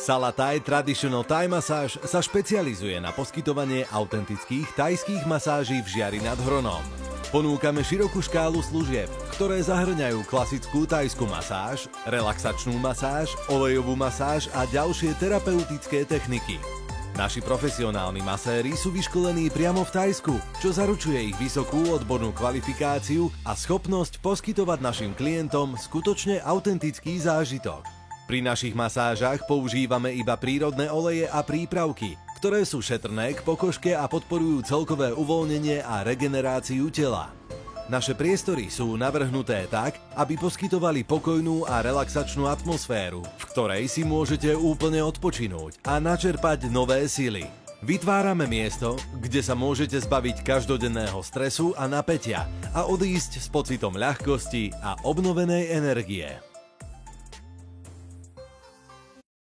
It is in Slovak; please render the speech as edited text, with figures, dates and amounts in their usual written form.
Sala Thai Traditional Thai Massage sa špecializuje na poskytovanie autentických thajských masáží v Žiari nad Hronom. Ponúkame širokú škálu služieb, ktoré zahŕňajú klasickú thajskú masáž, relaxačnú masáž, olejovú masáž a ďalšie terapeutické techniky. Naši profesionálni maséri sú vyškolení priamo v Thajsku, čo zaručuje ich vysokú odbornú kvalifikáciu a schopnosť poskytovať našim klientom skutočne autentický zážitok. Pri našich masážach používame iba prírodné oleje a prípravky, ktoré sú šetrné k pokožke a podporujú celkové uvoľnenie a regeneráciu tela. Naše priestory sú navrhnuté tak, aby poskytovali pokojnú a relaxačnú atmosféru, v ktorej si môžete úplne odpočinúť a načerpať nové sily. Vytvárame miesto, kde sa môžete zbaviť každodenného stresu a napätia a odísť s pocitom ľahkosti a obnovenej energie.